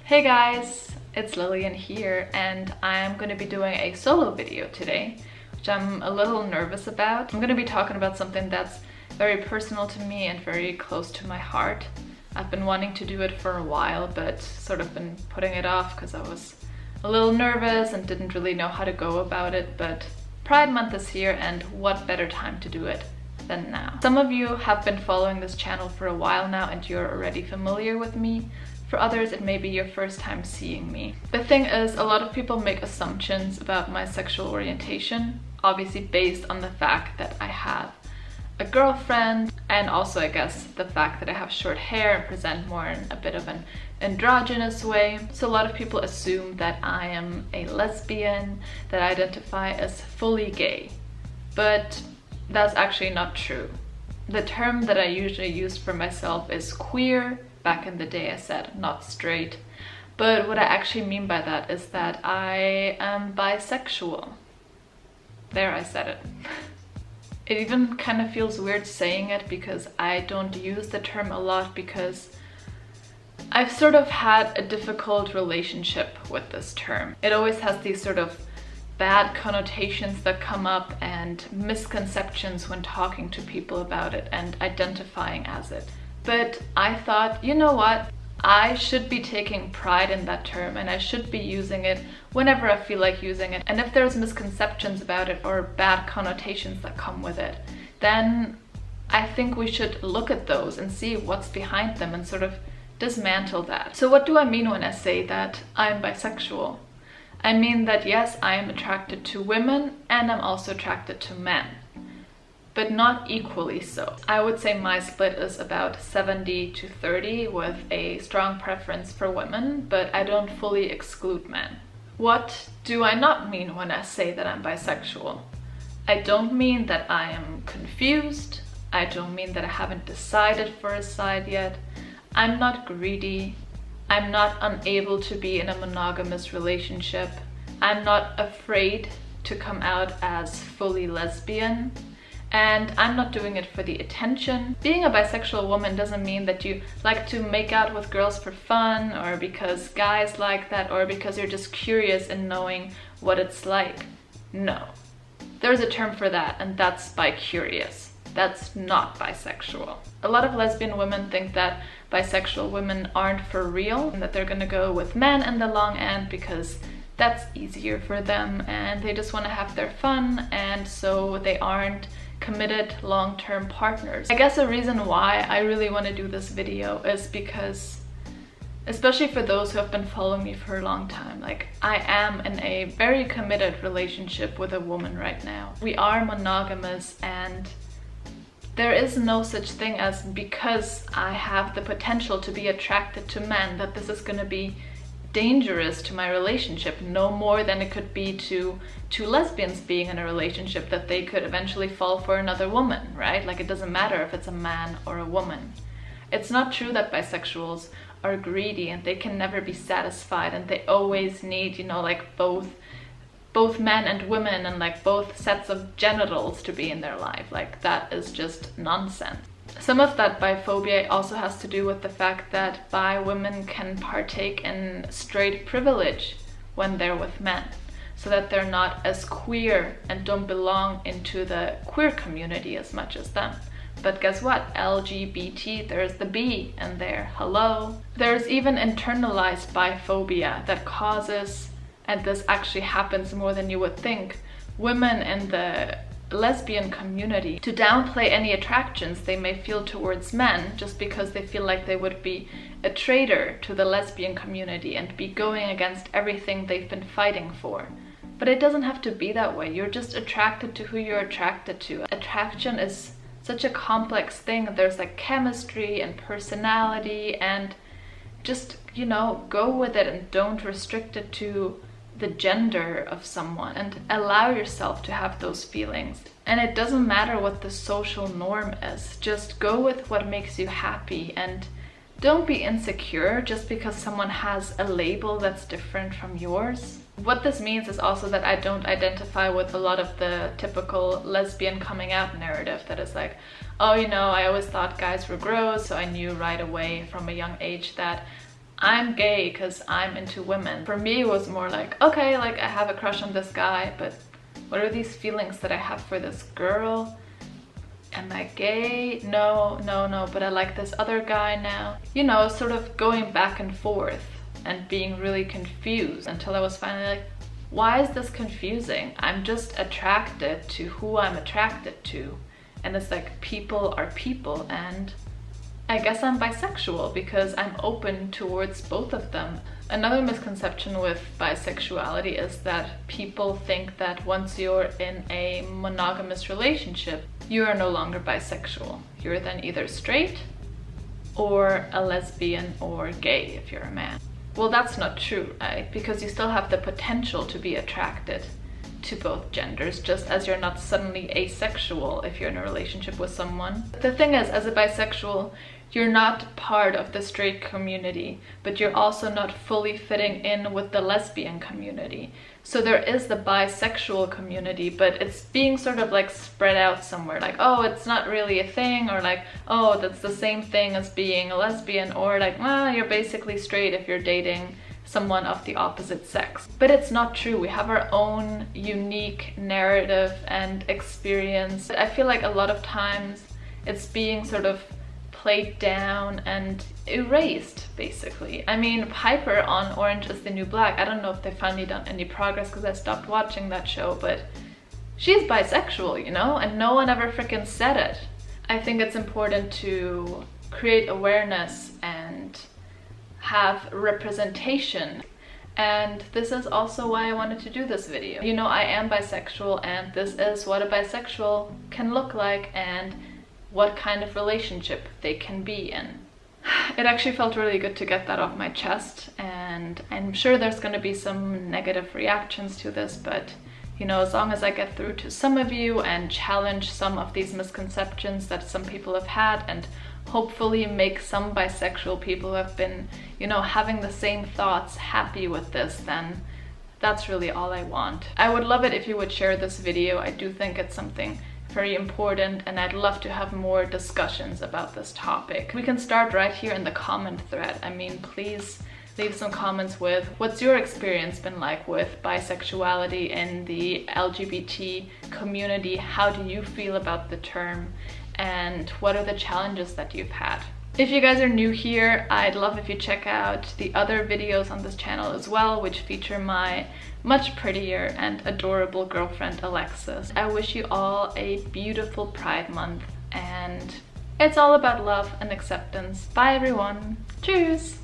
Hey guys, it's Lilian here, and I'm going to be doing a solo video today, which I'm a little nervous about. I'm going to be talking about something that's very personal to me and very close to my heart. I've been wanting to do it for a while, but sort of been putting it off because I was a little nervous and didn't really know how to go about it. But Pride Month is here, and what better time to do it than now? Some of you have been following this channel for a while now and you're already familiar with me. For others, it may be your first time seeing me. The thing is, a lot of people make assumptions about my sexual orientation, obviously based on the fact that I have a girlfriend, and also I guess the fact that I have short hair and present more in a bit of an androgynous way. So a lot of people assume that I am a lesbian, that I identify as fully gay. But that's actually not true. The term that I usually use for myself is queer. Back in the day I said not straight, but what I actually mean by that is that I am bisexual. There, I said it. It even kind of feels weird saying it because I don't use the term a lot, because I've sort of had a difficult relationship with this term. It always has these sort of bad connotations that come up and misconceptions when talking to people about it and identifying as it. But I thought, you know what? I should be taking pride in that term, and I should be using it whenever I feel like using it. And if there's misconceptions about it or bad connotations that come with it, then I think we should look at those and see what's behind them and sort of dismantle that. So what do I mean when I say that I'm bisexual? I mean that yes, I am attracted to women and I'm also attracted to men, but not equally so. I would say my split is about 70 to 30 with a strong preference for women, but I don't fully exclude men. What do I not mean when I say that I'm bisexual? I don't mean that I am confused. I don't mean that I haven't decided for a side yet. I'm not greedy. I'm not unable to be in a monogamous relationship. I'm not afraid to come out as fully lesbian. And I'm not doing it for the attention. Being a bisexual woman doesn't mean that you like to make out with girls for fun, or because guys like that, or because you're just curious in knowing what it's like. No. There's a term for that, and that's bi-curious. That's not bisexual. A lot of lesbian women think that bisexual women aren't for real, and that they're gonna go with men in the long end because that's easier for them, and they just want to have their fun, and so they aren't committed long-term partners. I guess a reason why I really want to do this video is because, especially for those who have been following me for a long time, like, I am in a very committed relationship with a woman right now. We are monogamous, and there is no such thing as, because I have the potential to be attracted to men, that this is going to be dangerous to my relationship, no more than it could be to two lesbians being in a relationship, that they could eventually fall for another woman, right? Like, it doesn't matter if it's a man or a woman. It's not true that bisexuals are greedy and they can never be satisfied and they always need, you know, like both men and women and like both sets of genitals to be in their life. Like, that is just nonsense. Some of that biphobia also has to do with the fact that bi women can partake in straight privilege when they're with men, so that they're not as queer and don't belong into the queer community as much as them. But guess what? LGBT, there's the B in there. Hello. There's even internalized biphobia that causes, and this actually happens more than you would think, women in the lesbian community to downplay any attractions they may feel towards men, just because they feel like they would be a traitor to the lesbian community and be going against everything they've been fighting for. But it doesn't have to be that way. You're just attracted to who you're attracted to. Attraction is such a complex thing. There's like chemistry and personality, and just, you know, go with it and don't restrict it to the gender of someone, and allow yourself to have those feelings. And it doesn't matter what the social norm is, just go with what makes you happy, and don't be insecure just because someone has a label that's different from yours. What this means is also that I don't identify with a lot of the typical lesbian coming out narrative that is like, oh, you know, I always thought guys were gross, so I knew right away from a young age that I'm gay because I'm into women. For me, it was more like, okay, like I have a crush on this guy, but what are these feelings that I have for this girl? Am I gay? No, but I like this other guy now. You know, sort of going back and forth and being really confused until I was finally like, why is this confusing? I'm just attracted to who I'm attracted to. And it's like, people are people, and I guess I'm bisexual because I'm open towards both of them. Another misconception with bisexuality is that people think that once you're in a monogamous relationship, you are no longer bisexual. You're then either straight or a lesbian or gay if you're a man. Well, that's not true, right? Because you still have the potential to be attracted to both genders, just as you're not suddenly asexual if you're in a relationship with someone. The thing is, as a bisexual, you're not part of the straight community, but you're also not fully fitting in with the lesbian community. So there is the bisexual community, but it's being sort of like spread out somewhere. Like, oh, it's not really a thing, or like, oh, that's the same thing as being a lesbian, or like, well, you're basically straight if you're dating someone of the opposite sex. But it's not true. We have our own unique narrative and experience. I feel like a lot of times it's being sort of played down and erased, basically. I mean, Piper on Orange is the New Black, I don't know if they've finally done any progress because I stopped watching that show, but she's bisexual, you know, and no one ever freaking said it. I think it's important to create awareness and have representation. And this is also why I wanted to do this video. You know, I am bisexual, and this is what a bisexual can look like and what kind of relationship they can be in. It actually felt really good to get that off my chest, and I'm sure there's going to be some negative reactions to this, but you know, as long as I get through to some of you and challenge some of these misconceptions that some people have had, and hopefully make some bisexual people who have been, you know, having the same thoughts happy with this, then that's really all I want. I would love it if you would share this video. I do think it's something very important, and I'd love to have more discussions about this topic. We can start right here in the comment thread. I mean, please leave some comments with what's your experience been like with bisexuality in the LGBT community? How do you feel about the term? And what are the challenges that you've had? If you guys are new here, I'd love if you check out the other videos on this channel as well, which feature my much prettier and adorable girlfriend Alexis. I wish you all a beautiful Pride Month, and it's all about love and acceptance. Bye everyone. Cheers!